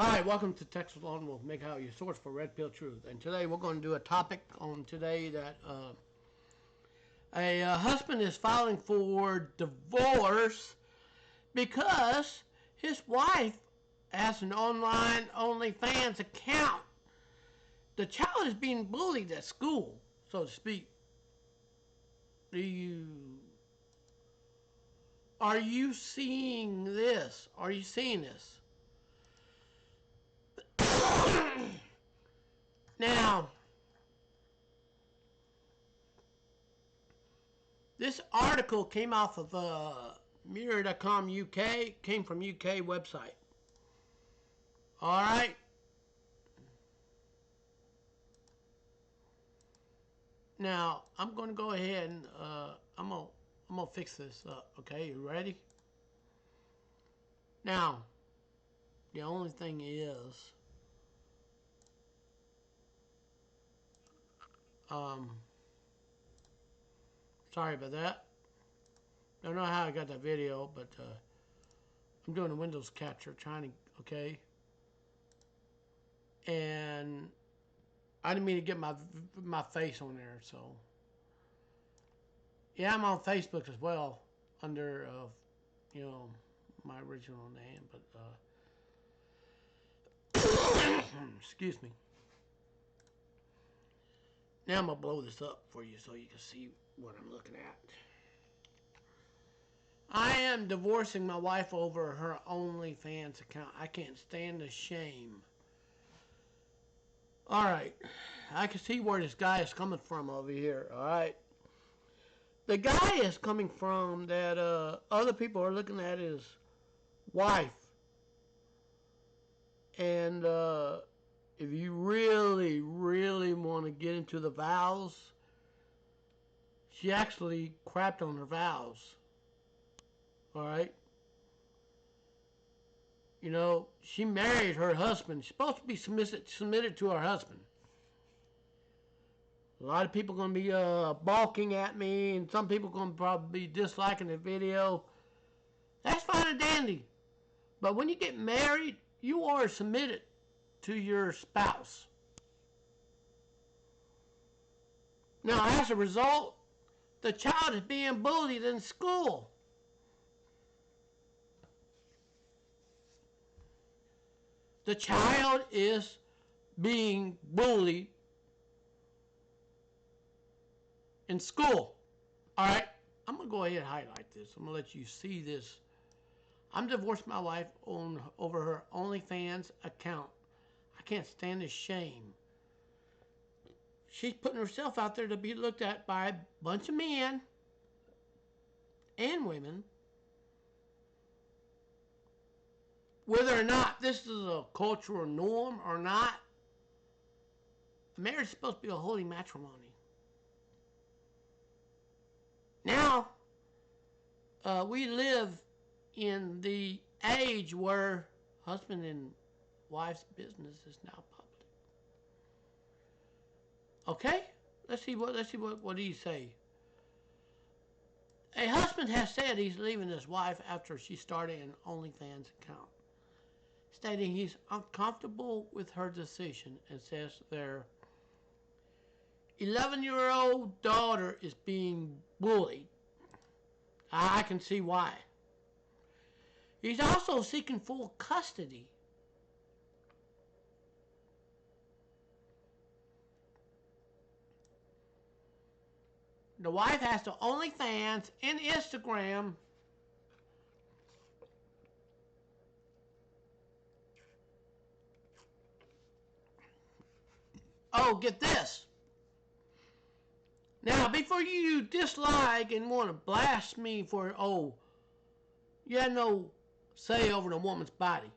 Hi, welcome to Texas Lone Wolf. Make out your source for Red Pill Truth. And today we're going to do a topic on today that a husband is filing for divorce because his wife has an online OnlyFans account. The child is being bullied at school, so to speak. Are you seeing this? Are you seeing this? Now, this article came off of Mirror.com UK, came from UK website. All right. Now, I'm going to go ahead and I'm gonna fix this up. Okay, you ready? Now, the only thing is, sorry about that. Don't know how I got that video, but I'm doing a Windows capture, trying to, okay. And I didn't mean to get my face on there, so. Yeah, I'm on Facebook as well, under, my original name, but, excuse me. Now I'm going to blow this up for you so you can see what I'm looking at. I am divorcing my wife over her OnlyFans account. I can't stand the shame. Alright, I can see where this guy is coming from over here, alright? The guy is coming from that other people are looking at his wife. And if you really, really want to get into the vows, she actually crapped on her vows. Alright? You know, she married her husband. She's supposed to be submitted to her husband. A lot of people are going to be balking at me, and some people are going to probably be disliking the video. That's fine and dandy. But when you get married, you are submitted to your spouse. Now, as a result, the child is being bullied in school. The child is being bullied in school. Alright, I'm going to go ahead and highlight this. I'm going to let you see this. I'm divorcing my wife over her OnlyFans account. I can't stand the shame. She's putting herself out there to be looked at by a bunch of men and women. Whether or not this is a cultural norm or not, marriage is supposed to be a holy matrimony. Now, we live in the age where husband and wife's business is now public. Okay? Let's see what he say. A husband has said he's leaving his wife after she started an OnlyFans account, stating he's uncomfortable with her decision and says their 11-year-old daughter is being bullied. I can see why. He's also seeking full custody. The wife has the OnlyFans and Instagram. Oh, get this. Now, before you dislike and want to blast me for, you had no say over the woman's body.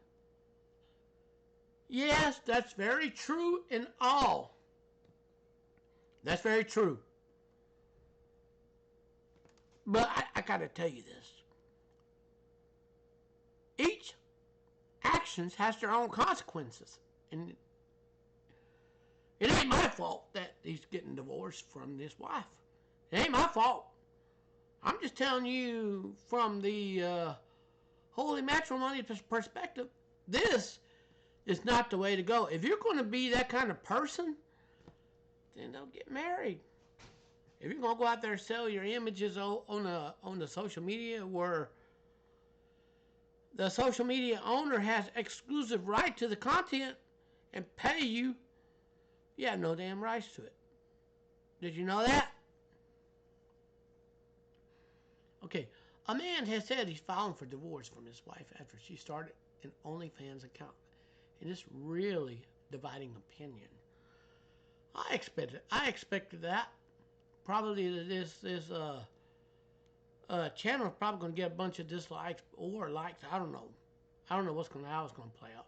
Yes, that's very true in all. That's very true. But I gotta tell you this. Each actions has their own consequences. And it ain't my fault that he's getting divorced from this wife. It ain't my fault. I'm just telling you from the holy matrimony perspective, this It's not the way to go. If you're going to be that kind of person, then don't get married. If you're going to go out there and sell your images on the social media where the social media owner has exclusive right to the content and pay you, you have no damn rights to it. Did you know that? Okay, a man has said he's filing for divorce from his wife after she started an OnlyFans account. And it's really dividing opinion. I expected that. Probably this channel is probably going to get a bunch of dislikes or likes. I don't know. I don't know how it's going to play out.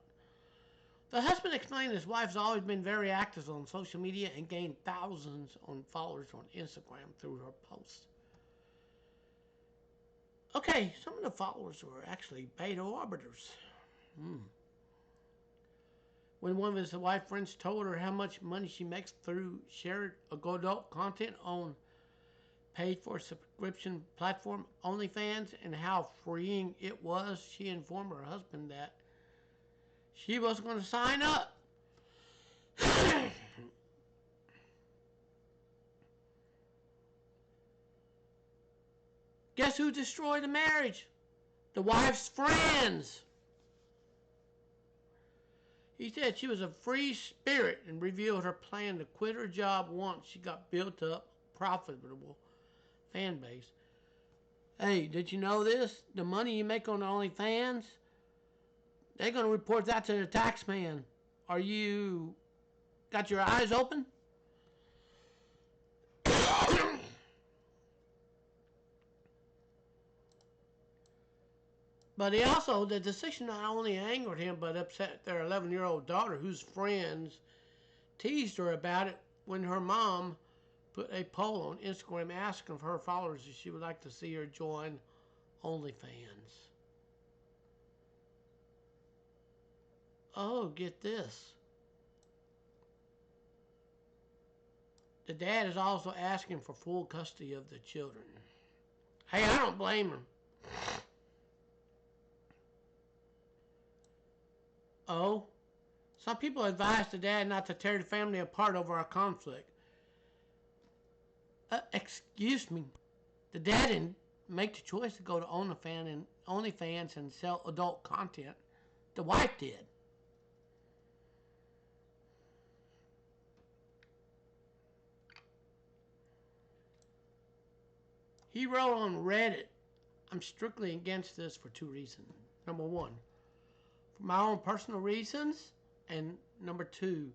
The husband explained his wife's always been very active on social media and gained thousands on followers on Instagram through her posts. Okay, some of the followers were actually beta arbiters. When one of his wife friends told her how much money she makes through shared adult content on paid for subscription platform OnlyFans and how freeing it was, she informed her husband that she wasn't going to sign up. Guess who destroyed the marriage? The wife's friends. He said she was a free spirit and revealed her plan to quit her job once she got built up profitable fan base. Hey, did you know this? The money you make on OnlyFans, they're going to report that to the tax man. Are you got your eyes open? But the decision not only angered him, but upset their 11-year-old daughter, whose friends teased her about it when her mom put a poll on Instagram asking her followers if she would like to see her join OnlyFans. Oh, get this. The dad is also asking for full custody of the children. Hey, I don't blame him. Oh, some people advise the dad not to tear the family apart over a conflict. Excuse me. The dad didn't make the choice to go to OnlyFans and sell adult content. The wife did. He wrote on Reddit, I'm strictly against this for two reasons. Number one, for my own personal reasons, and number two,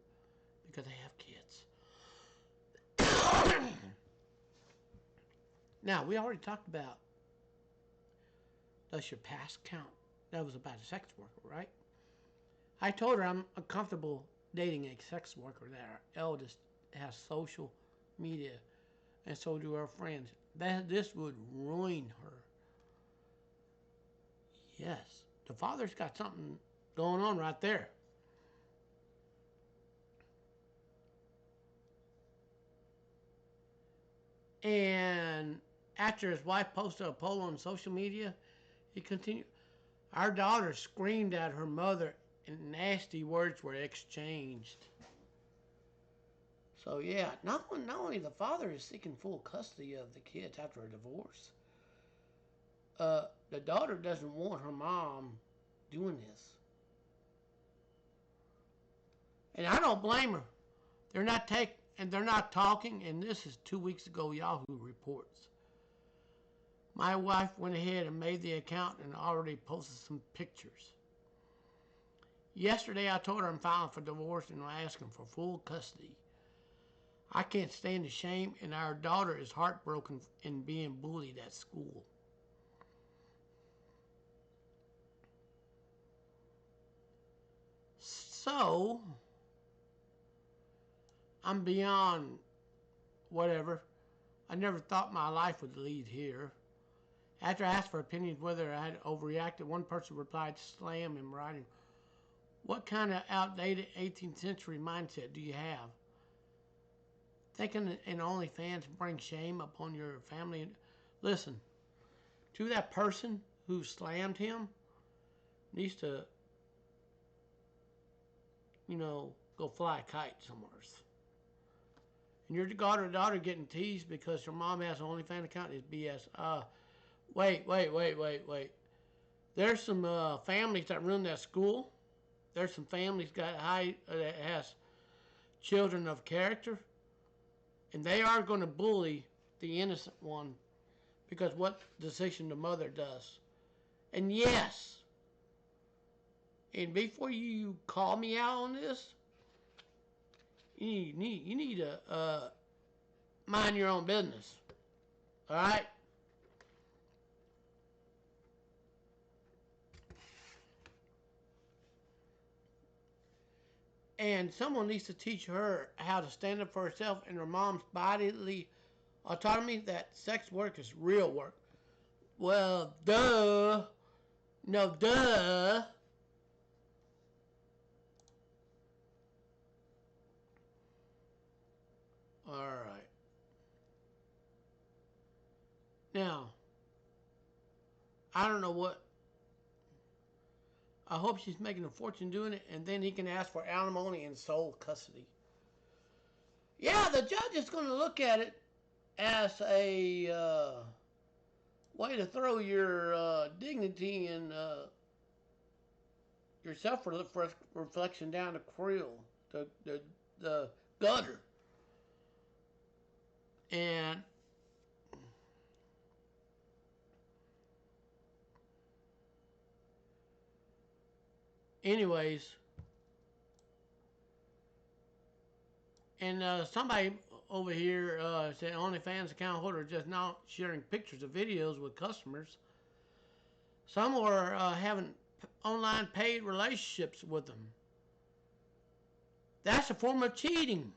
because I have kids. Now, we already talked about, does your past count? That was about a sex worker, right? I told her I'm uncomfortable dating a sex worker that our eldest has social media, and so do her friends. This would ruin her. Yes, the father's got something going on right there. And after his wife posted a poll on social media, he continued, our daughter screamed at her mother and nasty words were exchanged. So yeah, not only the father is seeking full custody of the kids after a divorce, the daughter doesn't want her mom doing this. And I don't blame her. They're not talking, and this is 2 weeks ago, Yahoo reports. My wife went ahead and made the account and already posted some pictures. Yesterday I told her I'm filing for divorce and I'm asking for full custody. I can't stand the shame, and our daughter is heartbroken and being bullied at school. So, I'm beyond whatever. I never thought my life would lead here. After I asked for opinions whether I had overreacted, one person replied, slam in writing, what kind of outdated 18th century mindset do you have? Thinking an OnlyFans brings shame upon your family? Listen, to that person who slammed him, needs to go fly a kite somewhere. And your daughter getting teased because her mom has an OnlyFans account is BS. Wait. There's some families that run that school. There's some families that has children of character, and they are going to bully the innocent one because what decision the mother does. And yes, and before you call me out on this, you need to mind your own business. All right. And someone needs to teach her how to stand up for herself and her mom's bodily autonomy, that sex work is real work. Well, duh. No, duh. Alright. Now, I don't know what. I hope she's making a fortune doing it, and then he can ask for alimony and sole custody. Yeah, the judge is going to look at it as a way to throw your dignity and your self-reflection down the creel, the gutter. And anyways, and somebody over here said OnlyFans account holder just now sharing pictures of videos with customers. Some are having online paid relationships with them. That's a form of cheating.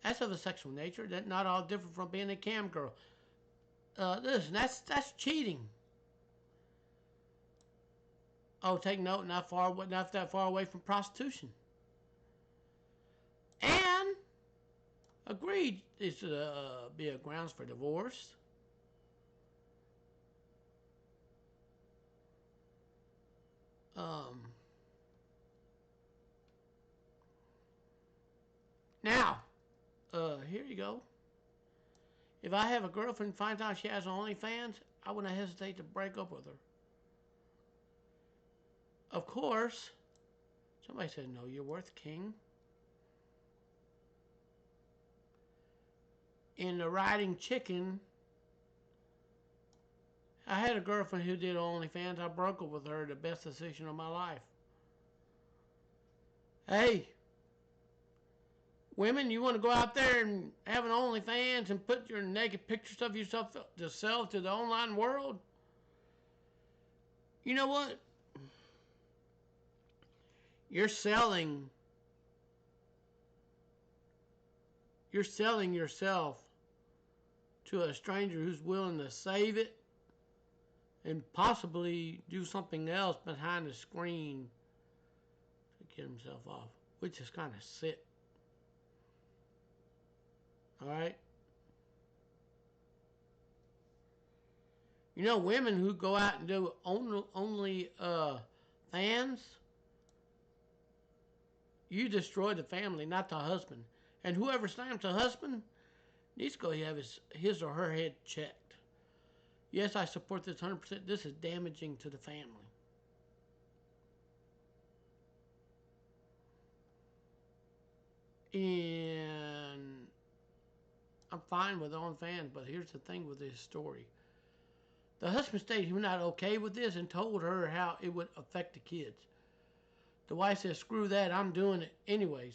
That's of a sexual nature. That's not all different from being a cam girl. Listen, that's cheating. Oh, take note, not that far away from prostitution. And agreed is to be a grounds for divorce. Now, here you go. If I have a girlfriend and finds out she has OnlyFans, I wouldn't hesitate to break up with her. Of course, somebody said, no, you're worth king. In the riding chicken, I had a girlfriend who did OnlyFans. I broke up with her, the best decision of my life. Hey, women, you want to go out there and have an OnlyFans and put your naked pictures of yourself to sell to the online world? You know what? You're selling yourself to a stranger who's willing to save it and possibly do something else behind the screen to get himself off, which is kind of sick. All right? You know, women who go out and do only fans, you destroy the family, not the husband. And whoever slams the husband needs to go have his or her head checked. Yes, I support this 100%. This is damaging to the family. And I'm fine with OnlyFans, but here's the thing with this story. The husband stated he was not okay with this and told her how it would affect the kids. The wife said, screw that, I'm doing it anyways.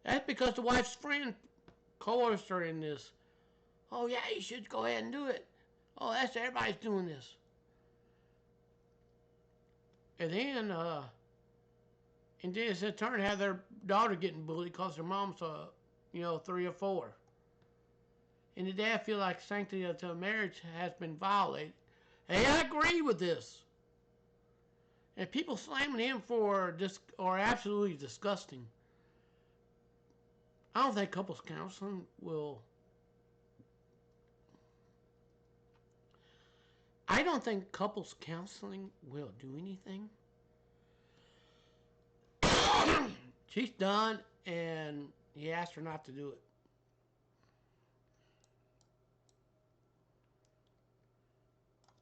That's because the wife's friend coerced her in this. Oh yeah, you should go ahead and do it. Oh, that's everybody's doing this. And then it's in turn have their daughter getting bullied because their mom's 3 or 4. And the dad feel like sanctity of the marriage has been violated. Hey, I agree with this. And people slamming him for this are absolutely disgusting. I don't think couples counseling will. I don't think couples counseling will do anything. She's done, and he asked her not to do it.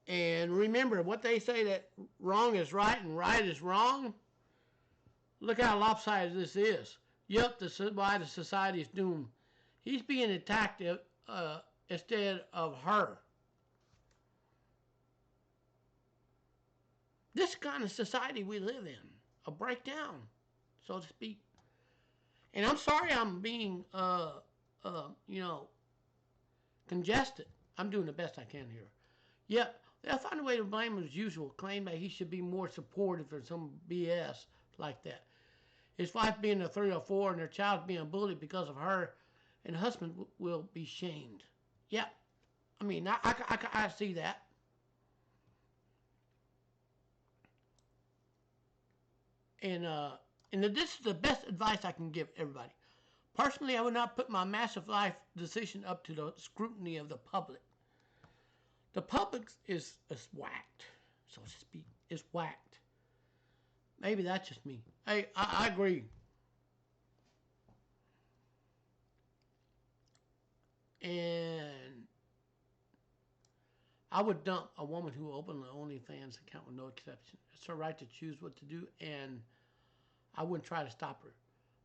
And remember, what they say that wrong is right and right is wrong. Look how lopsided this is. Yep, this is why the society is doomed. He's being attacked instead of her. This kind of society we live in, a breakdown, so to speak. And I'm sorry I'm being, congested. I'm doing the best I can here. Yep, they'll find a way to blame him as usual, claim that he should be more supportive or some BS like that. His wife being a 304 and their child being bullied because of her, and the husband will be shamed. Yep, I mean, I see that. And this is the best advice I can give everybody. Personally, I would not put my massive life decision up to the scrutiny of the public. The public is whacked, so to speak. Is whacked. Maybe that's just me. Hey, I agree. And I would dump a woman who opened an OnlyFans account with no exception. It's her right to choose what to do, and I wouldn't try to stop her.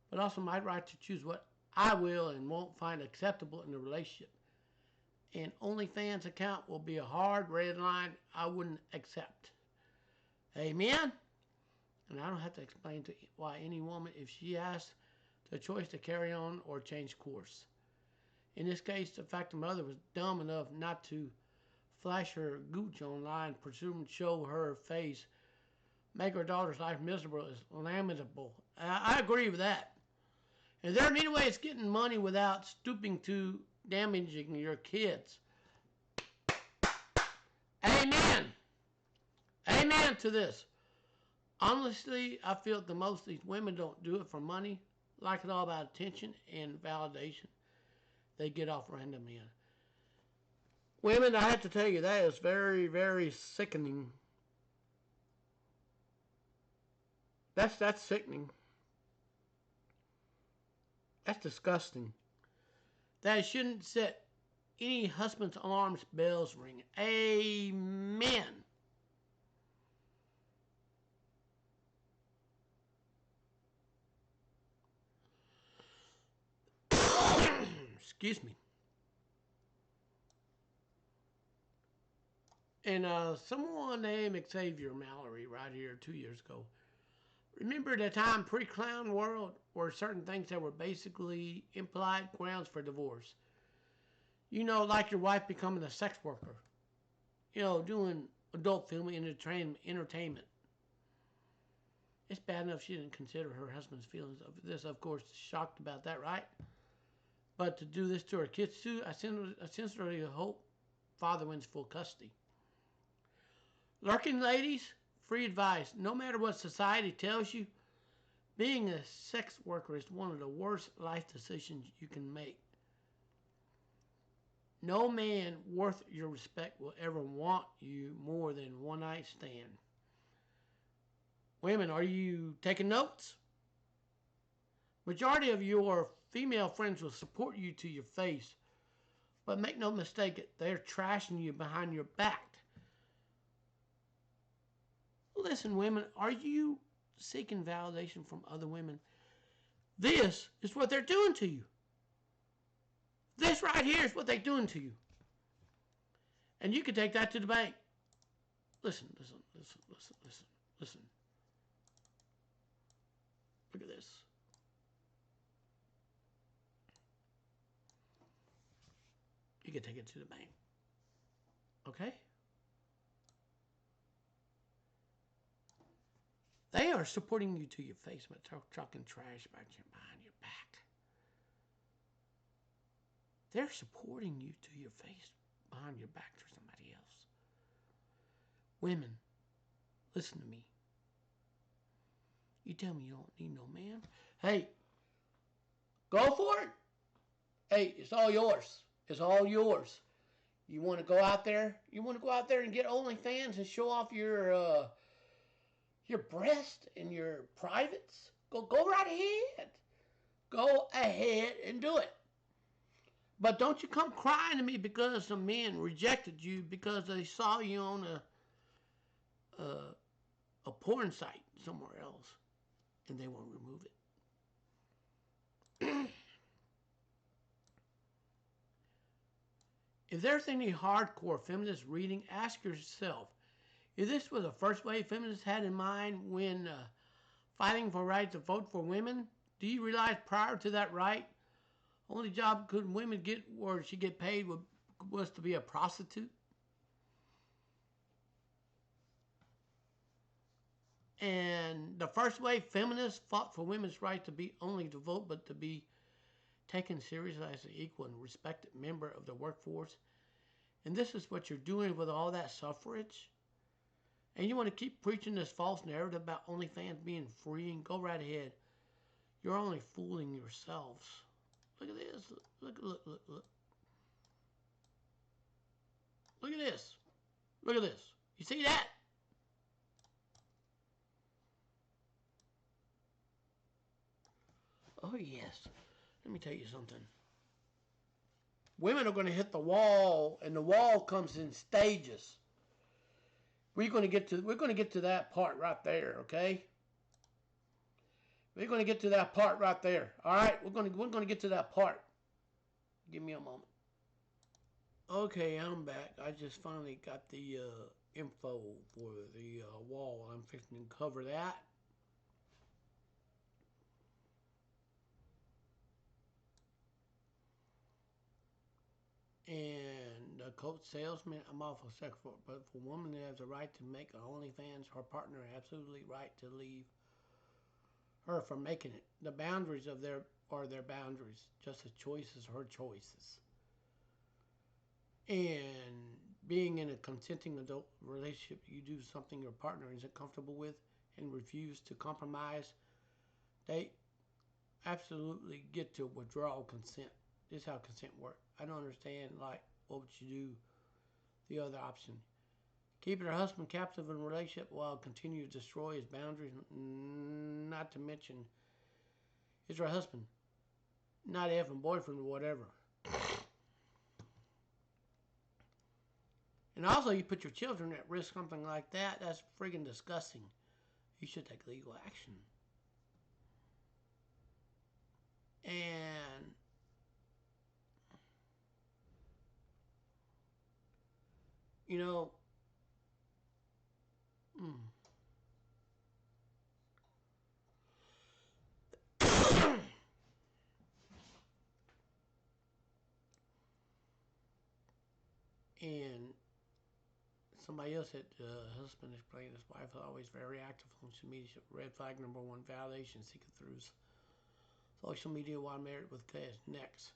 But also my right to choose what I will and won't find acceptable in the relationship. An OnlyFans account will be a hard red line I wouldn't accept. Amen? And I don't have to explain to why any woman, if she has the choice to carry on or change course. In this case, the fact the mother was dumb enough not to flash her gooch online, presume show her face, make her daughter's life miserable is lamentable. I agree with that. Is there any way it's getting money without stooping to damaging your kids? Amen. Amen to this. Honestly, I feel the most of these women don't do it for money, like it all about attention and validation they get off random men. Women, I have to tell you, that is very, very sickening. That's sickening. That's disgusting. That shouldn't set any husband's alarm bells ring. Amen. Excuse me. And someone named Xavier Mallory right here 2 years ago. Remember the time pre-clown world where certain things that were basically implied grounds for divorce? You know, like your wife becoming a sex worker. You know, doing adult film entertainment. It's bad enough she didn't consider her husband's feelings of this. Of course, shocked about that, right? But to do this to her kids too, I sincerely hope father wins full custody. Lurking ladies, free advice. No matter what society tells you, being a sex worker is one of the worst life decisions you can make. No man worth your respect will ever want you more than one night stand. Women, are you taking notes? Majority of your female friends will support you to your face, but make no mistake, they're trashing you behind your back. Listen, women, are you seeking validation from other women? This is what they're doing to you. This right here is what they're doing to you. And you can take that to the bank. Listen. Look at this. You can take it to the bank. Okay? They are supporting you to your face, but talking trash about you behind your back. They're supporting you to your face behind your back for somebody else. Women, listen to me. You tell me you don't need no man. Hey, go for it. Hey, it's all yours. It's all yours. You want to go out there? You want to go out there and get OnlyFans and show off your breast and your privates? Go right ahead. Go ahead and do it. But don't you come crying to me because some men rejected you because they saw you on a porn site somewhere else and they won't remove it. If there's any hardcore feminist reading, ask yourself, is this what the first wave feminists had in mind when fighting for right to vote for women? Do you realize prior to that right, only job could women get where she get paid was to be a prostitute? And the first wave feminists fought for women's right to be only to vote, but to be taken seriously as an equal and respected member of the workforce. And this is what you're doing with all that suffrage. And you want to keep preaching this false narrative about OnlyFans being free, and go right ahead. You're only fooling yourselves. Look at this. Look. Look at this. Look at this. You see that? Oh, yes. Let me tell you something. Women are going to hit the wall, and the wall comes in stages. We're going to get to that part right there, okay? We're going to get to that part right there. All right, we're going to get to that part. Give me a moment. Okay, I'm back. I just finally got the info for the wall. I'm fixing to cover that. And the coat salesman, I'm awful sexual, but for a woman that has the right to make an OnlyFans, her partner has absolutely right to leave her from making it. The boundaries of their boundaries, just as choices are her choices. And being in a consenting adult relationship, you do something your partner isn't comfortable with and refuse to compromise, they absolutely get to withdraw consent. This is how consent works. I don't understand, like, what would you do the other option? Keeping her husband captive in a relationship while continue to destroy his boundaries, not to mention, is her husband, not effing boyfriend or whatever. And also, you put your children at risk, something like that. That's friggin' disgusting. You should take legal action. And you know, and somebody else said husband is playing his wife is always very active on social media. Red flag number one, validation seeking through social media while married with cash. Next,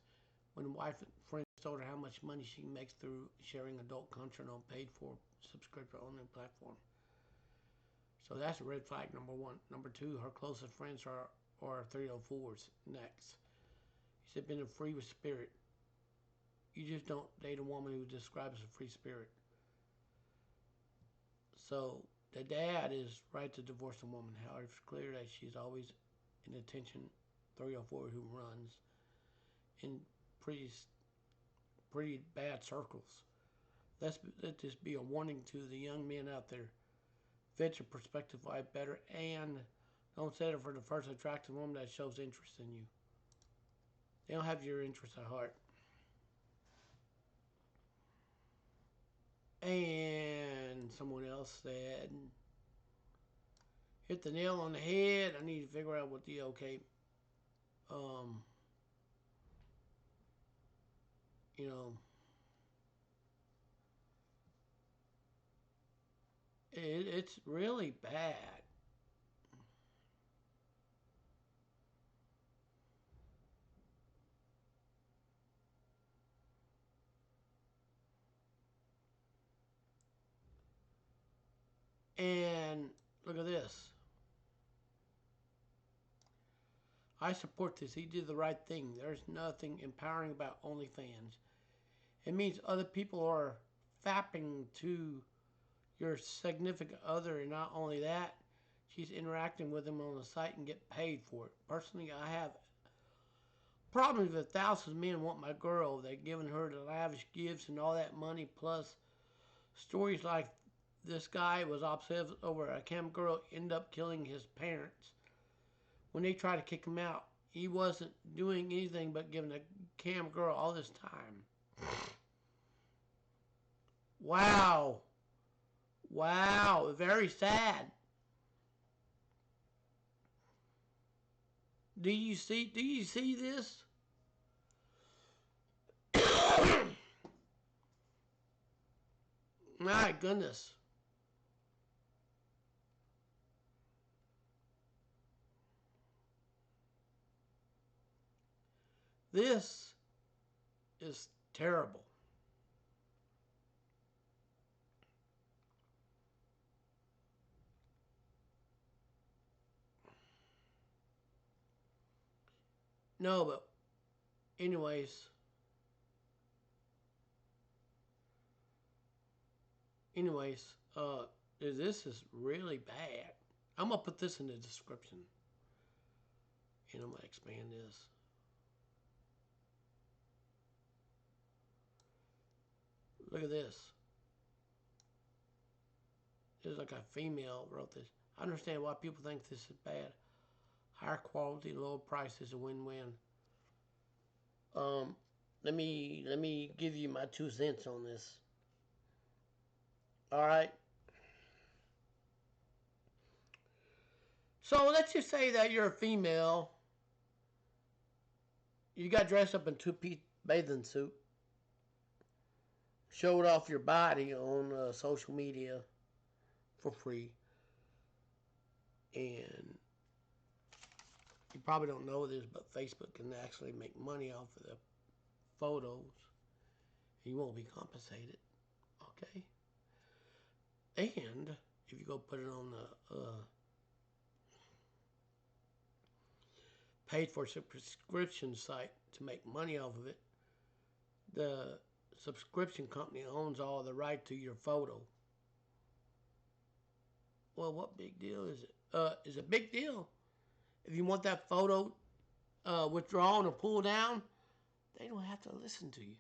when wife and friends told her how much money she makes through sharing adult content on paid for subscription only platform. So that's red flag number one. Number two, her closest friends are 304s. Next, she said, been a free spirit. You just don't date a woman who describes a free spirit. So the dad is right to divorce a woman. However, it's clear that she's always an attention 304 who runs in pretty bad circles. Let this be a warning to the young men out there. Vet your prospective wife better, and don't settle for the first attractive woman that shows interest in you. They don't have your interest at heart. And someone else said, hit the nail on the head. I need to figure out what the you know, it's really bad. And look at this. I support this. He did the right thing. There's nothing empowering about OnlyFans. It means other people are fapping to your significant other, and not only that, she's interacting with them on the site and get paid for it. Personally, I have problems with thousands of men want my girl. They're giving her the lavish gifts and all that money, plus stories like this guy was obsessed over a cam girl, ended up killing his parents when they tried to kick him out. He wasn't doing anything but giving a cam girl all this time. Wow. Wow. Very sad. Do you see this? My goodness. This is terrible. No, but anyways, anyways, this is really bad. I'm gonna put this in the description, and I'm gonna expand this. Look at this. It's like a female wrote this. I understand why people think this is bad. Higher quality, lower price is a win-win. Um, let me give you my 2 cents on this. All right. So let's just say that you're a female. You got dressed up in two-piece bathing suit, showed off your body on social media for free, and you probably don't know this, but Facebook can actually make money off of the photos. You won't be compensated, okay? And if you go put it on the paid for subscription site to make money off of it, the subscription company owns all the right to your photo. Well, what big deal is it? It's a big deal. If you want that photo withdrawn or pulled down, they don't have to listen to you.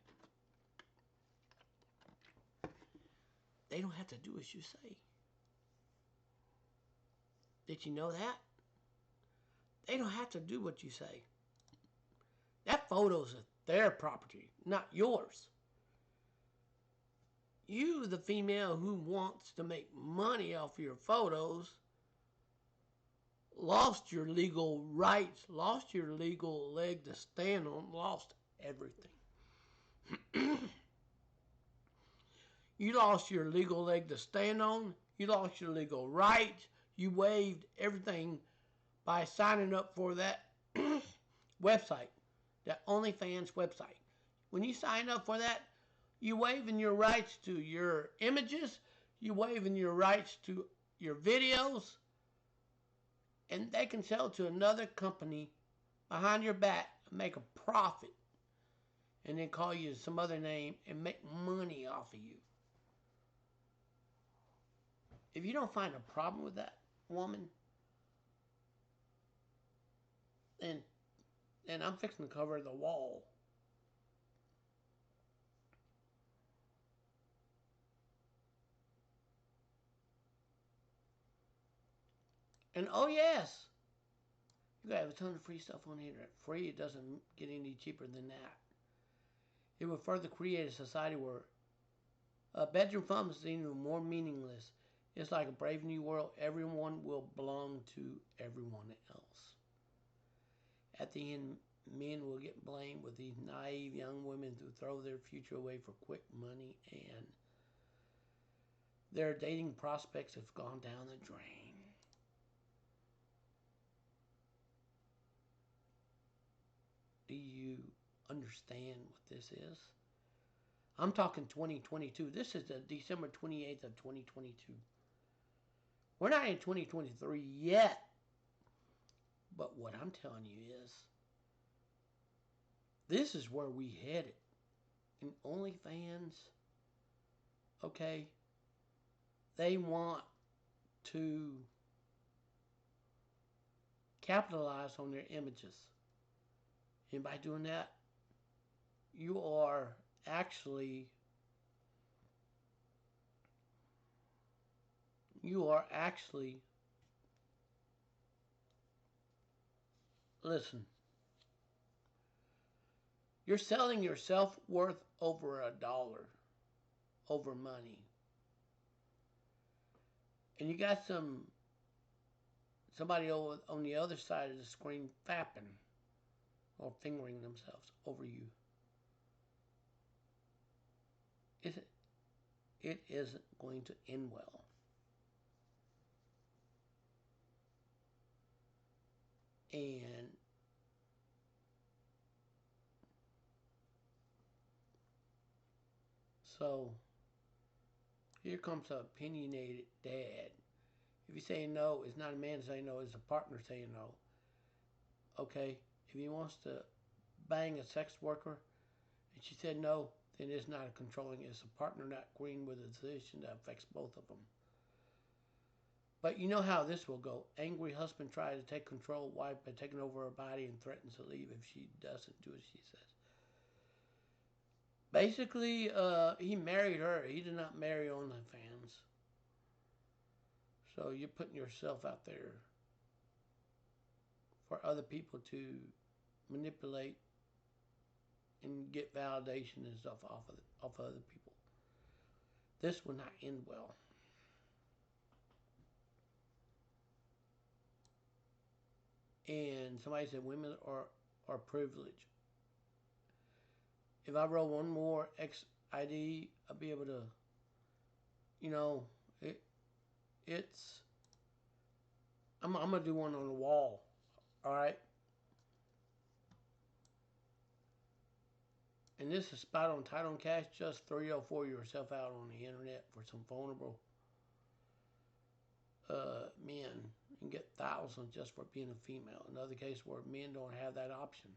They don't have to do as you say. Did you know that? They don't have to do what you say. That photo's their property, not yours. You, the female who wants to make money off your photos, lost your legal rights, lost your legal leg to stand on, lost everything. You lost your legal leg to stand on. You lost your legal rights. You waived everything by signing up for that website, that OnlyFans website. When you sign up for that, you waiving your rights to your images. You waiving your rights to your videos. And they can sell to another company behind your back and make a profit. And then call you some other name and make money off of you. If you don't find a problem with that, woman, then I'm fixing to cover the wall. And oh yes, you have a ton of free stuff on the internet. Free, it doesn't get any cheaper than that. It will further create a society where bedroom fun is even more meaningless. It's like a brave new world. Everyone will belong to everyone else. At the end, men will get blamed with these naive young women who throw their future away for quick money, and their dating prospects have gone down the drain. Do you understand what this is? I'm talking 2022. This is the December 28th of 2022. We're not in 2023 yet. But what I'm telling you is, this is where we headed. And OnlyFans, okay, they want to capitalize on their images. And by doing that, you are actually listen, you're selling your self-worth over a dollar, over money. And you got somebody over on the other side of the screen fapping or fingering themselves over you. It isn't going to end well. And so here comes an opinionated dad. If you say no, it's not a man saying no, it's a partner saying no. Okay? If he wants to bang a sex worker and she said no, then it's not a controlling, it's a partner not agreeing with a decision that affects both of them. But you know how this will go. Angry husband tries to take control of wife by taking over her body and threatens to leave if she doesn't do as she says. Basically, he married her. He did not marry OnlyFans. So you're putting yourself out there for other people to manipulate and get validation and stuff off of other people. This will not end well. And somebody said women are privileged. If I roll one more XID, I'll be able to, it's, I'm going to do one on the wall. All right. And this is spot on title and cash. Just 304 yourself out on the internet for some vulnerable men and get thousands just for being a female. Another case where men don't have that option.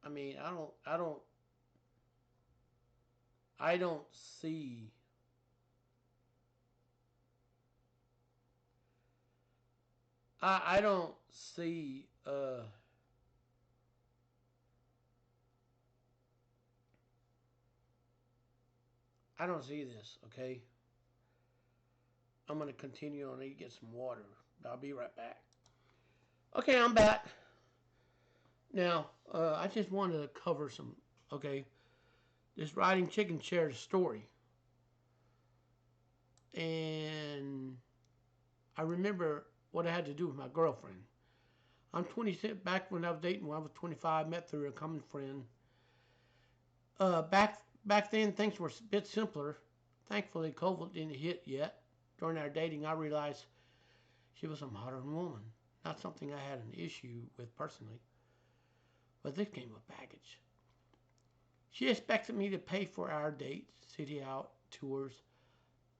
I mean, I don't see I don't see I don't see this, okay? I'm going to continue on and get some water. I'll be right back. Okay, I'm back. Now, I just wanted to cover some, okay? This riding chicken shared a story. And I remember what I had to do with my girlfriend. I'm 26, back when I was dating when I was 25, met through a common friend. Back then, things were a bit simpler. Thankfully, COVID didn't hit yet. During our dating, I realized she was a modern woman. Not something I had an issue with personally. But this came with baggage. She expected me to pay for our dates, city out, tours,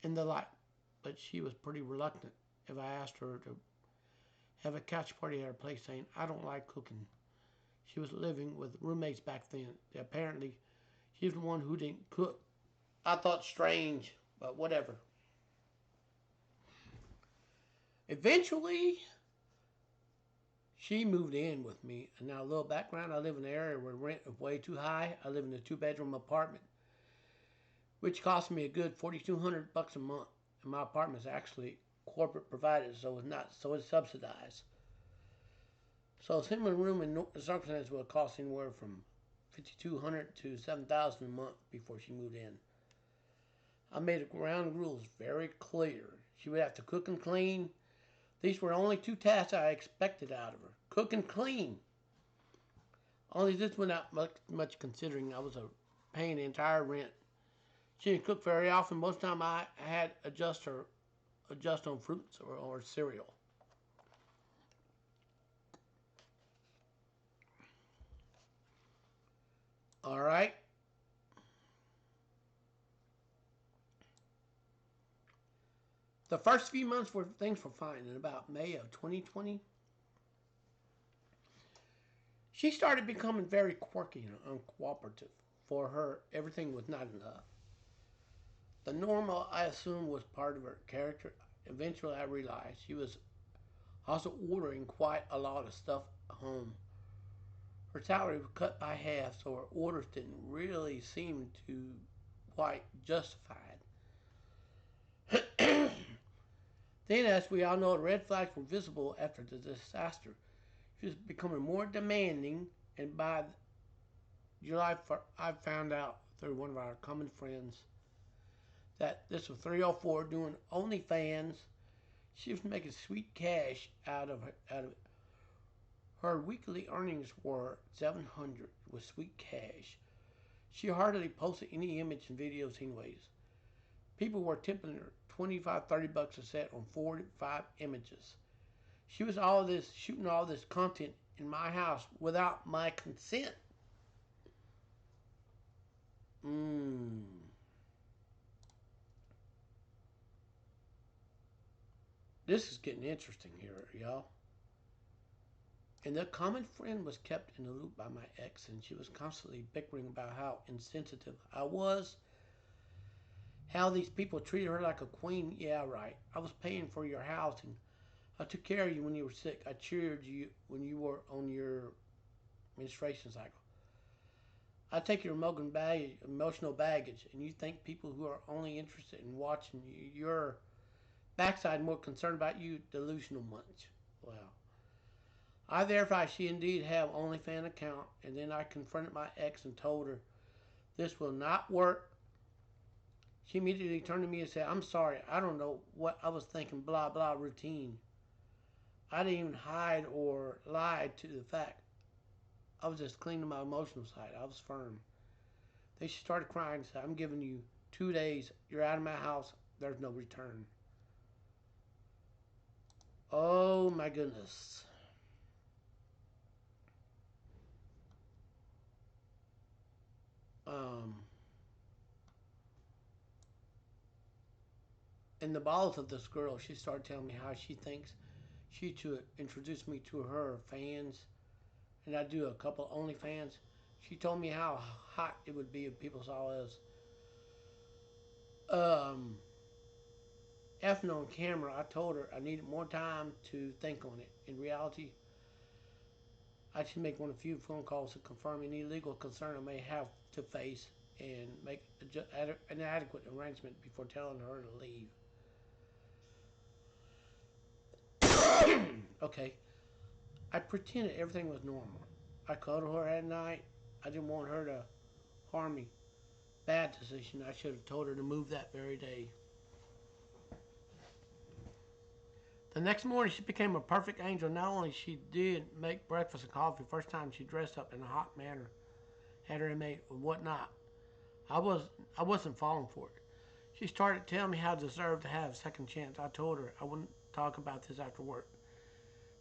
and the like. But she was pretty reluctant if I asked her to have a couch party at her place, saying, I don't like cooking. She was living with roommates back then. Apparently, she was the one who didn't cook. I thought strange, but whatever. Eventually, she moved in with me. And now a little background, I live in an area where rent is way too high. I live in a 2-bedroom apartment, which cost me a good $4,200 a month. And my apartment is actually corporate provided, so it's subsidized. So a similar room in circumstances will cost anywhere from $5,200 to $7,000 a month before she moved in. I made the ground rules very clear. She would have to cook and clean. These were only 2 tasks I expected out of her. Cook and clean. Only this without much considering I was paying the entire rent. She didn't cook very often. Most of the time I had adjust on fruits or cereal. All right. The first few months things were fine. In about May of 2020, she started becoming very quirky and uncooperative. For her, everything was not enough. The normal, I assumed, was part of her character. Eventually, I realized she was also ordering quite a lot of stuff at home. Her salary was cut by half, so her orders didn't really seem to quite justified. Then, as we all know, the red flags were visible after the disaster. She was becoming more demanding, and by July, I found out through one of our common friends that this was 304 doing OnlyFans. She was making sweet cash out of it. Her weekly earnings were 700 with sweet cash. She hardly posted any image and videos anyways. People were tipping her 25, $30 a set on 4 to 5 images. She was shooting all this content in my house without my consent. This is getting interesting here, y'all. And the common friend was kept in the loop by my ex, and she was constantly bickering about how insensitive I was, how these people treated her like a queen. Yeah, right. I was paying for your housing. I took care of you when you were sick. I cheered you when you were on your menstruation cycle. I take your emotional baggage, and you think people who are only interested in watching your backside more concerned about you delusional munch. Wow. I verified she indeed had OnlyFans account, and then I confronted my ex and told her this will not work. She immediately turned to me and said, "I'm sorry, I don't know what I was thinking, blah blah routine." I didn't even hide or lie to the fact. I was just clean to my emotional side. I was firm. Then she started crying and said, "I'm giving you 2 days. You're out of my house. There's no return." Oh my goodness. Um, in the balls of this girl, she started telling me how she thinks she should introduce me to her fans, and I do a couple of OnlyFans. She told me how hot it would be if people saw us um, effing on camera. I told her I needed more time to think on it. In reality, I should make one of a few phone calls to confirm any legal concern I may have to face and make an adequate arrangement before telling her to leave. Okay, I pretended everything was normal. I cuddled her at night. I didn't want her to harm me. Bad decision. I should have told her to move that very day. The next morning, she became a perfect angel. Not only she did make breakfast and coffee, first time she dressed up in a hot manner, had her mate or whatnot. I was I wasn't falling for it. She started telling me how I deserved to have a second chance. I told her I wouldn't talk about this after work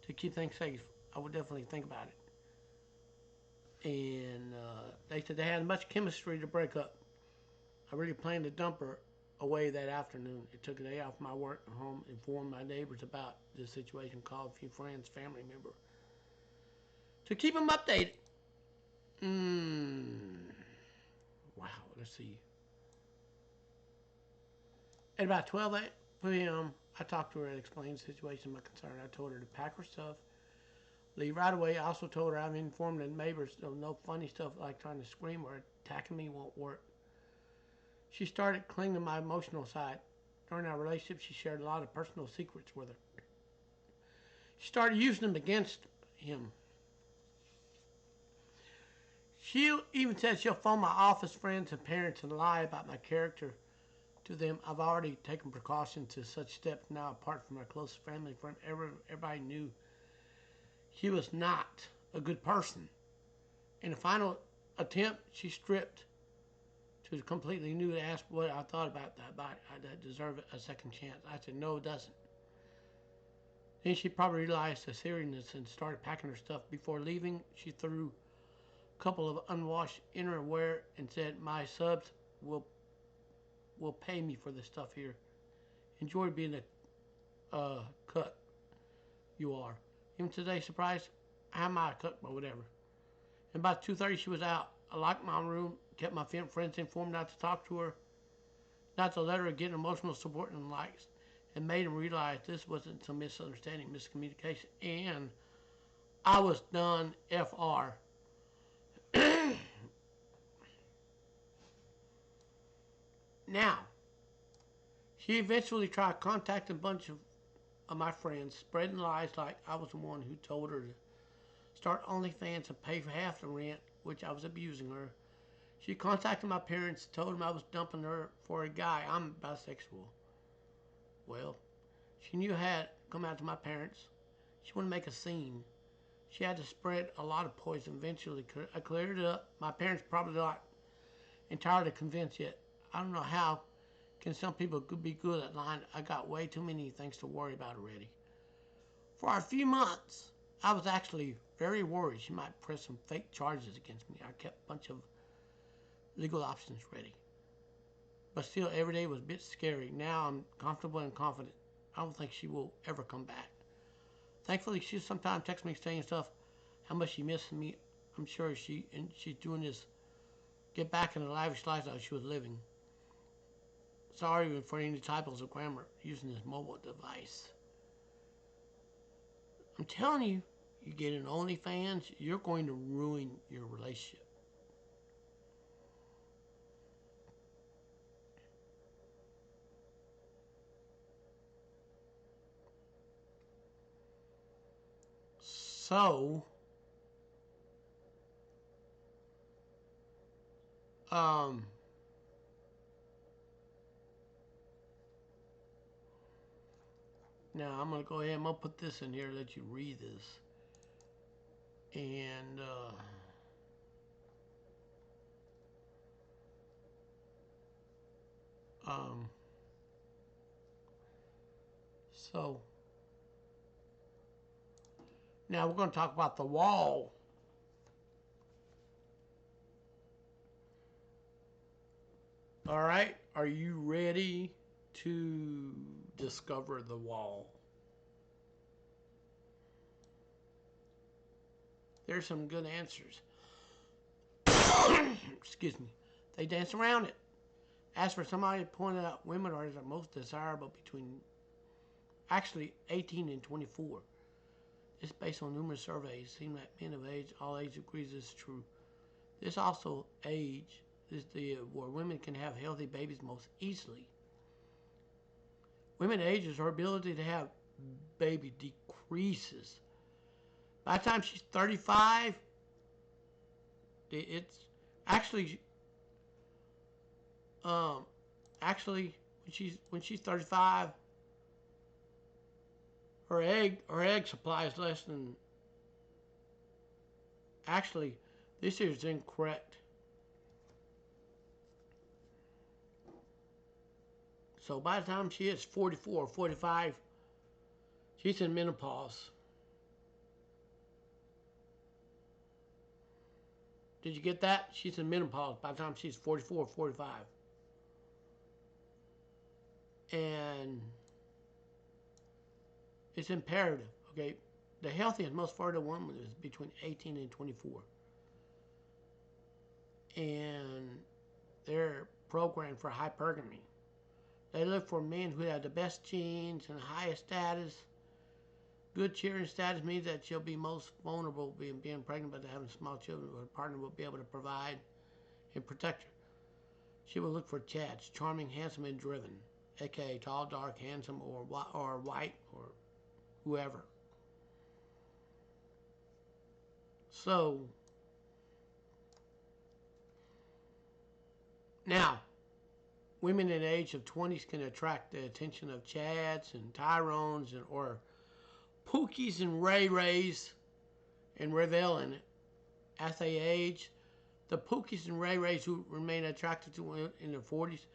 to keep things safe. I would definitely think about it. And they said they had much chemistry to break up. I really planned to dump her away that afternoon. It took a day off my work and home, informed my neighbors about this situation, called a few friends, family member to keep them updated. Wow, let's see. At about 12 p.m., I talked to her and explained the situation, my concern. I told her to pack her stuff, leave right away. I also told her I've informed the neighbors of no funny stuff like trying to scream or attacking me won't work. She started clinging to my emotional side. During our relationship, she shared a lot of personal secrets with her. She started using them against him. She even said she'll phone my office friends and parents and lie about my character to them. I've already taken precautions to such steps now, apart from my close family friend. Everybody knew she was not a good person. In the final attempt, she stripped to completely new and asked what I thought about that body. I deserve a second chance. I said, no, it doesn't. Then she probably realized the seriousness and started packing her stuff. Before leaving, she threw a couple of unwashed innerwear and said, my subs will pay me for this stuff here. Enjoy being a cut you are. Even today, surprised, I have my cut, but whatever. And about 2:30, she was out. I locked my room, kept my friends informed not to talk to her. not to let her get emotional support and likes, and made him realize this wasn't some misunderstanding, miscommunication, and I was done FR. Now, she eventually tried contacting a bunch of my friends, spreading lies like I was the one who told her to start OnlyFans and pay for half the rent, which I was abusing her. She contacted my parents, told them I was dumping her for a guy. I'm bisexual. Well, she knew I had come out to my parents. She wanted to make a scene. She had to spread a lot of poison. Eventually, I cleared it up. My parents probably not entirely convinced yet. I don't know how can some people be good at lying. I got way too many things to worry about already. For a few months, I was actually very worried she might press some fake charges against me. I kept a bunch of legal options ready. But still, every day was a bit scary. Now I'm comfortable and confident. I don't think she will ever come back. Thankfully, she sometimes texts me saying stuff, how much she misses me. I'm sure she's doing this, get back in the lavish lifestyle she was living. Sorry for any typos of grammar using this mobile device. I'm telling you, you get an OnlyFans, you're going to ruin your relationship. So, um, now I'm gonna go ahead and I'm gonna put this in here, let you read this, and um, so now we're gonna talk about the wall. All right, are you ready to discover the wall? There's some good answers. Excuse me. They dance around it. As for somebody pointed out, women are the most desirable between actually 18 and 24. It's based on numerous surveys. It seems that men of all age agrees this is true. This also age is the where women can have healthy babies most easily. Women ages, her ability to have baby decreases. By the time she's 35, it's actually um actually when she's 35, her egg supply is less than. Actually, this is incorrect. So by the time she is 44 or 45, she's in menopause. Did you get that? She's in menopause by the time she's 44 or 45. And it's imperative, okay? The healthiest, most fertile woman is between 18 and 24. And they're programmed for hypergamy. They look for men who have the best genes and the highest status. Good cheering status means that she'll be most vulnerable being pregnant, but having small children, her partner will be able to provide and protect her. She will look for chads, charming, handsome, and driven, aka tall, dark, handsome, or white, or whoever. So, now, women in the age of 20s can attract the attention of chads and tyrones or pookies and ray-rays and revel in it. As they age, the pookies and ray-rays who remain attracted to women in their 40s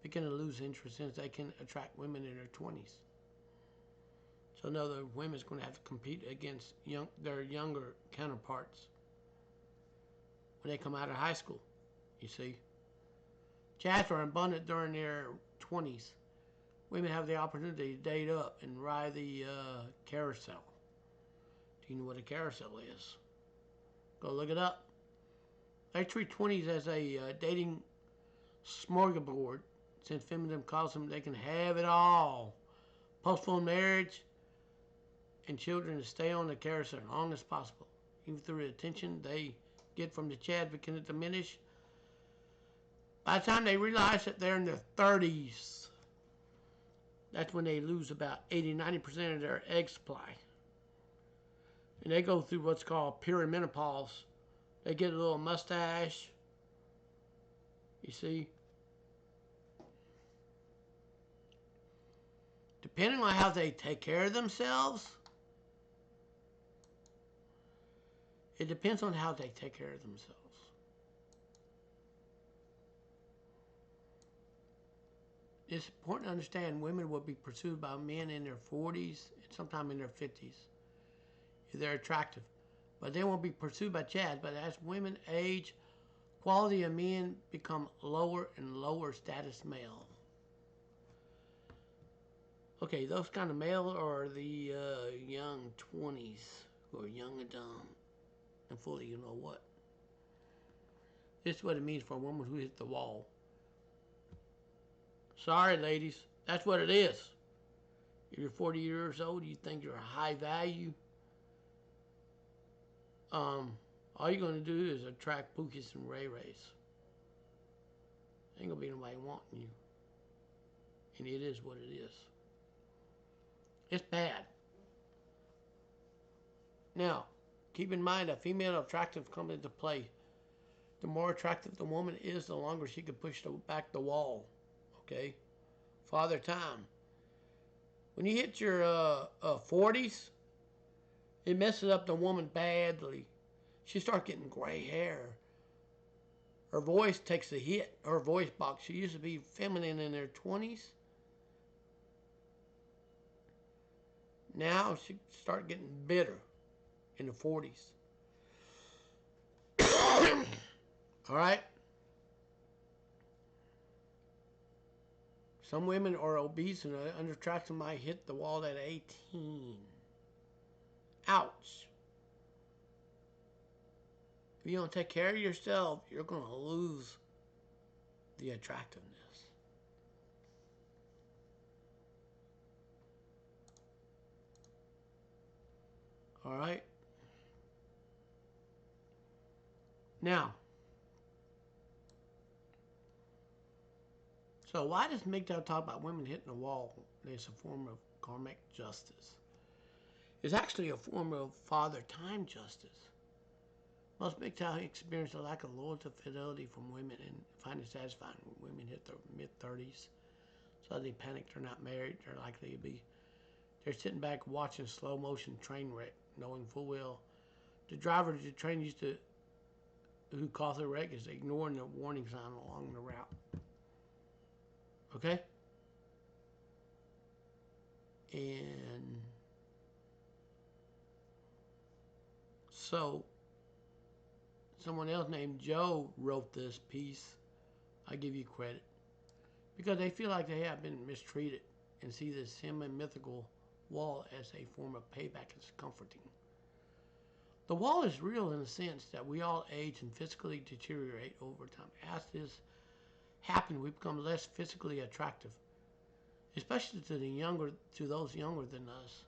begin to lose interest since they can attract women in their 20s. So another women's going to have to compete against their younger counterparts when they come out of high school, you see. Chats are abundant during their 20s. Women have the opportunity to date up and ride the carousel. Do you know what a carousel is? Go look it up. They treat 20s as a dating smorgasbord since feminism calls them they can have it all. Postpone marriage and children to stay on the carousel as long as possible. Even through the attention they get from the Chad begin to diminish. By the time they realize that they're in their 30s, that's when they lose about 80-90% of their egg supply. And they go through what's called perimenopause. They get a little mustache. You see? Depending on how they take care of themselves, it depends on how they take care of themselves. It's important to understand women will be pursued by men in their 40s and sometime in their 50s if they're attractive. But they won't be pursued by Chads. But as women age, quality of men become lower and lower status male. Okay, those kind of male are the young 20s who are young and dumb and fully you know what. This is what it means for a woman who hit the wall. Sorry, ladies, that's what it is. If you're 40 years old, you think you're a high value. All you're going to do is attract Pookies and Ray Rays. Ain't going to be nobody wanting you. And it is what it is. It's bad. Now, keep in mind that female attractive comes into play. The more attractive the woman is, the longer she can push back the wall. Okay? Father Time. When you hit your 40s, it messes up the woman badly. She starts getting gray hair. Her voice takes a hit. Her voice box. She used to be feminine in her 20s. Now she starts getting bitter in the 40s. All right? Some women are obese and under attraction might hit the wall at 18. Ouch. If you don't take care of yourself, you're going to lose the attractiveness. All right? Now, so why does MGTOW talk about women hitting the wall? It's a form of karmic justice. It's actually a form of Father Time justice. Most MGTOW experience a lack of loyalty fidelity from women and find it satisfying when women hit their mid-30s. So they panic, they're not married, they're likely to be. They're sitting back watching a slow motion train wreck, knowing full well the driver of the train who caused the wreck is ignoring the warning sign along the route. Okay? And so someone else named Joe wrote this piece. I give you credit. Because they feel like they have been mistreated and see this semi-mythical wall as a form of payback as comforting. The wall is real in the sense that we all age and physically deteriorate over time. As this happens, we become less physically attractive, especially to those younger than us.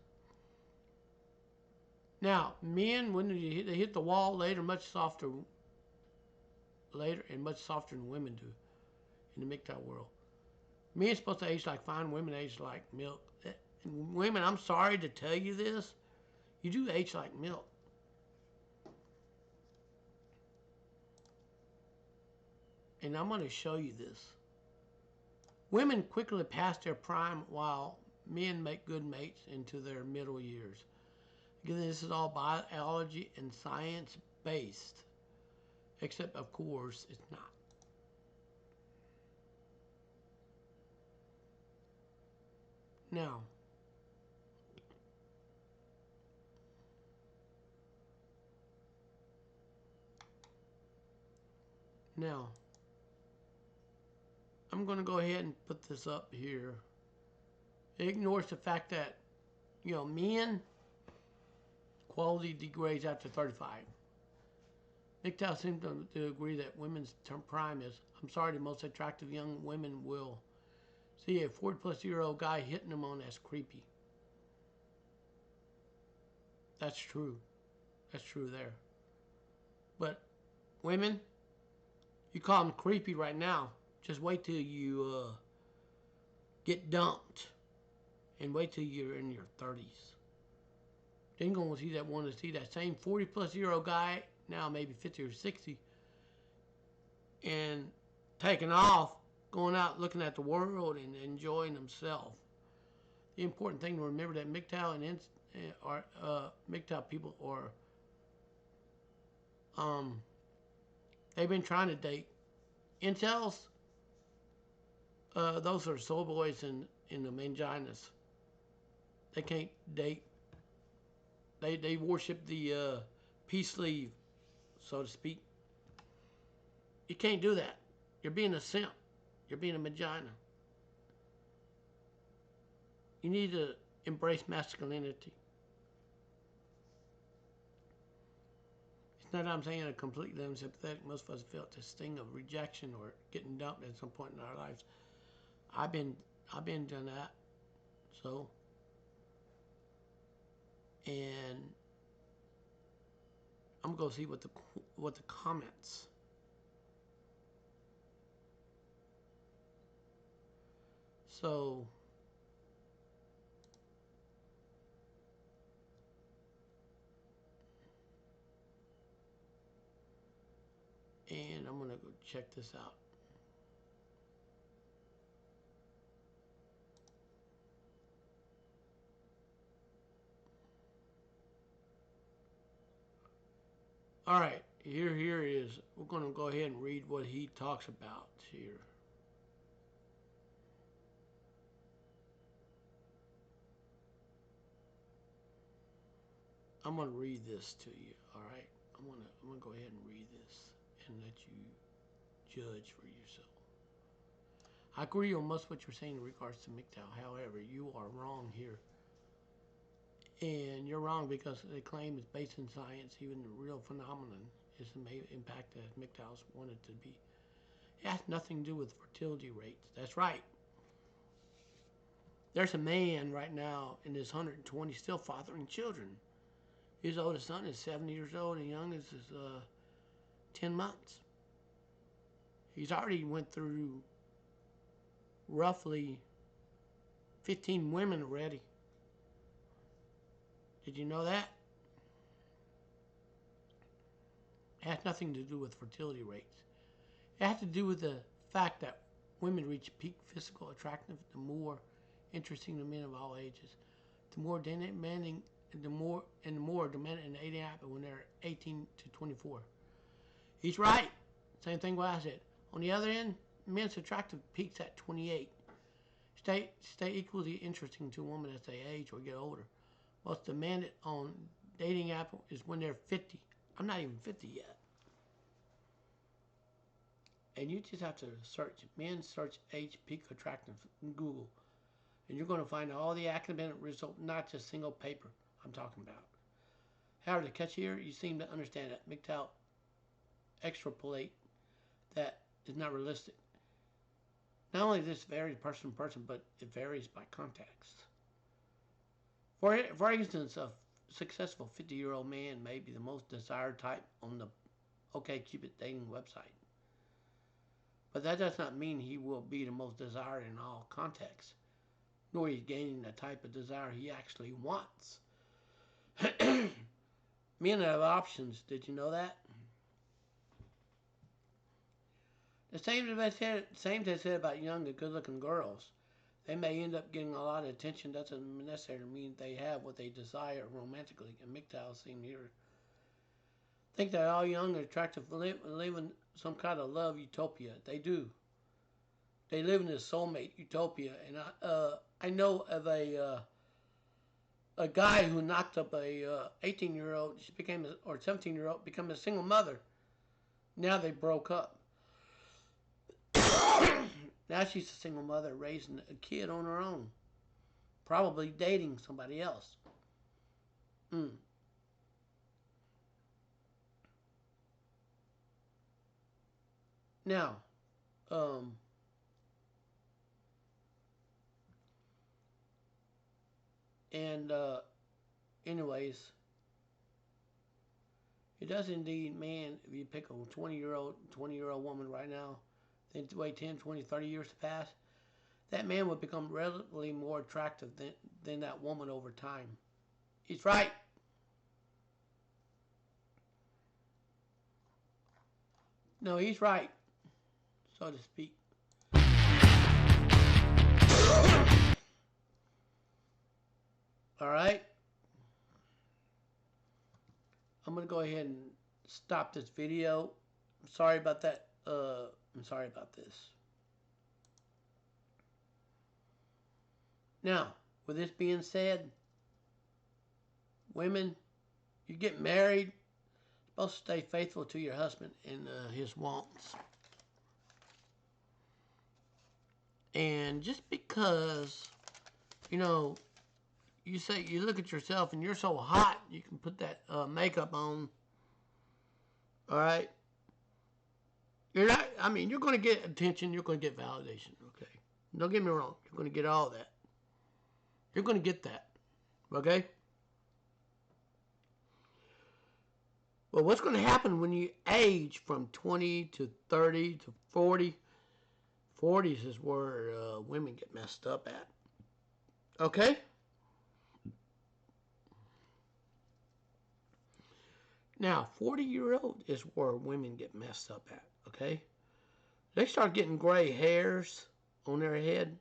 Now, men, when they hit the wall later, much softer than women do in the MGTOW world. Men are supposed to age like fine, women age like milk. And women, I'm sorry to tell you this, you do age like milk. And I'm going to show you this. Women quickly pass their prime while men make good mates into their middle years. Again, this is all biology and science based. Except, of course, it's not. Now, I'm going to go ahead and put this up here. It ignores the fact that, men, quality degrades after 35. MGTOW seems to agree that women's term prime is, I'm sorry, the most attractive young women will See, a 40-plus-year-old guy hitting them on that's creepy. That's true. That's true there. But women, you call them creepy right now. Just wait till you get dumped, and wait till you're in your 30s. Then you're gonna want to see that same 40-plus-year-old guy now, maybe 50 or 60, and taking off, going out looking at the world and enjoying himself. The important thing to remember that MGTOW people are they've been trying to date. Incels, those are soul boys in the manginas. They can't date. They worship the peace sleeve, so to speak. You can't do that. You're being a simp. You're being a vagina. You need to embrace masculinity. It's not that I'm saying I'm completely unsympathetic. Most of us felt the sting of rejection or getting dumped at some point in our lives. I've been done that. So, and I'm gonna go see what the comments. So, and I'm gonna go check this out. All right, here is. We're gonna go ahead and read what he talks about here. I'm gonna read this to you. All right, I'm gonna go ahead and read this and let you judge for yourself. I agree on most of what you're saying in regards to MGTOW. However, you are wrong here. And you're wrong because the claim is based in science. Even the real phenomenon is the impact that MGTOWs wanted to be. It has nothing to do with fertility rates. That's right. There's a man right now in his 120 still fathering children. His oldest son is 7 years old and youngest is 10 months. He's already went through roughly 15 women already. Did you know that? It has nothing to do with fertility rates. It has to do with the fact that women reach peak physical attractiveness the more interesting to men of all ages. The more demanding, the more demanding and dating happen when they're 18 to 24. He's right. Same thing what I said. On the other end, men's attractive peaks at 28. Stay equally interesting to a woman as they age or get older. Most demanded on dating app is when they're 50. I'm not even 50 yet. And you just have to search. Men search age peak attractiveness in Google. And you're going to find all the academic results, not just single paper I'm talking about. However, to catch here, you seem to understand that MGTOW extrapolate that is not realistic. Not only does this vary person to person, but it varies by context. For instance, a successful 50-year-old man may be the most desired type on the OkCupid dating website. But that does not mean he will be the most desired in all contexts, nor is gaining the type of desire he actually wants. Men have options. Did you know that? The same to say about young and good-looking girls. They may end up getting a lot of attention. Doesn't necessarily mean they have what they desire romantically. And MGTOW seem here think that all young and attractive live in some kind of love utopia. They do. They live in this soulmate utopia. And I know of a guy who knocked up a 18-year-old, or 17-year-old, become a single mother. Now they broke up. Now she's a single mother raising a kid on her own. Probably dating somebody else. Now, And anyways, it does indeed, man, if you pick a 20-year-old woman right now, then wait 10, 20, 30 years to pass, that man would become relatively more attractive than that woman over time. He's right. No, he's right, so to speak. All right. I'm going to go ahead and stop this video. I'm sorry about that. I'm sorry about this. Now, with this being said, women, you get married, you're supposed to stay faithful to your husband and his wants. And just because, you know, you say you look at yourself and you're so hot, you can put that makeup on. All right. You're not. I mean, you're going to get attention. You're going to get validation. Okay. Don't get me wrong. You're going to get all that. You're going to get that. Okay. Well, what's going to happen when you age from 20 to 30 to 40? 40s is where women get messed up at. Okay? Now, 40-year-old is where women get messed up at. Okay? They start getting gray hairs on their head.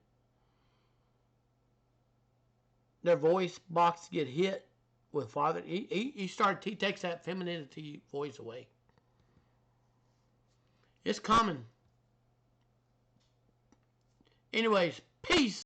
Their voice box get hit with father. He takes that femininity voice away. It's common. Anyways, peace.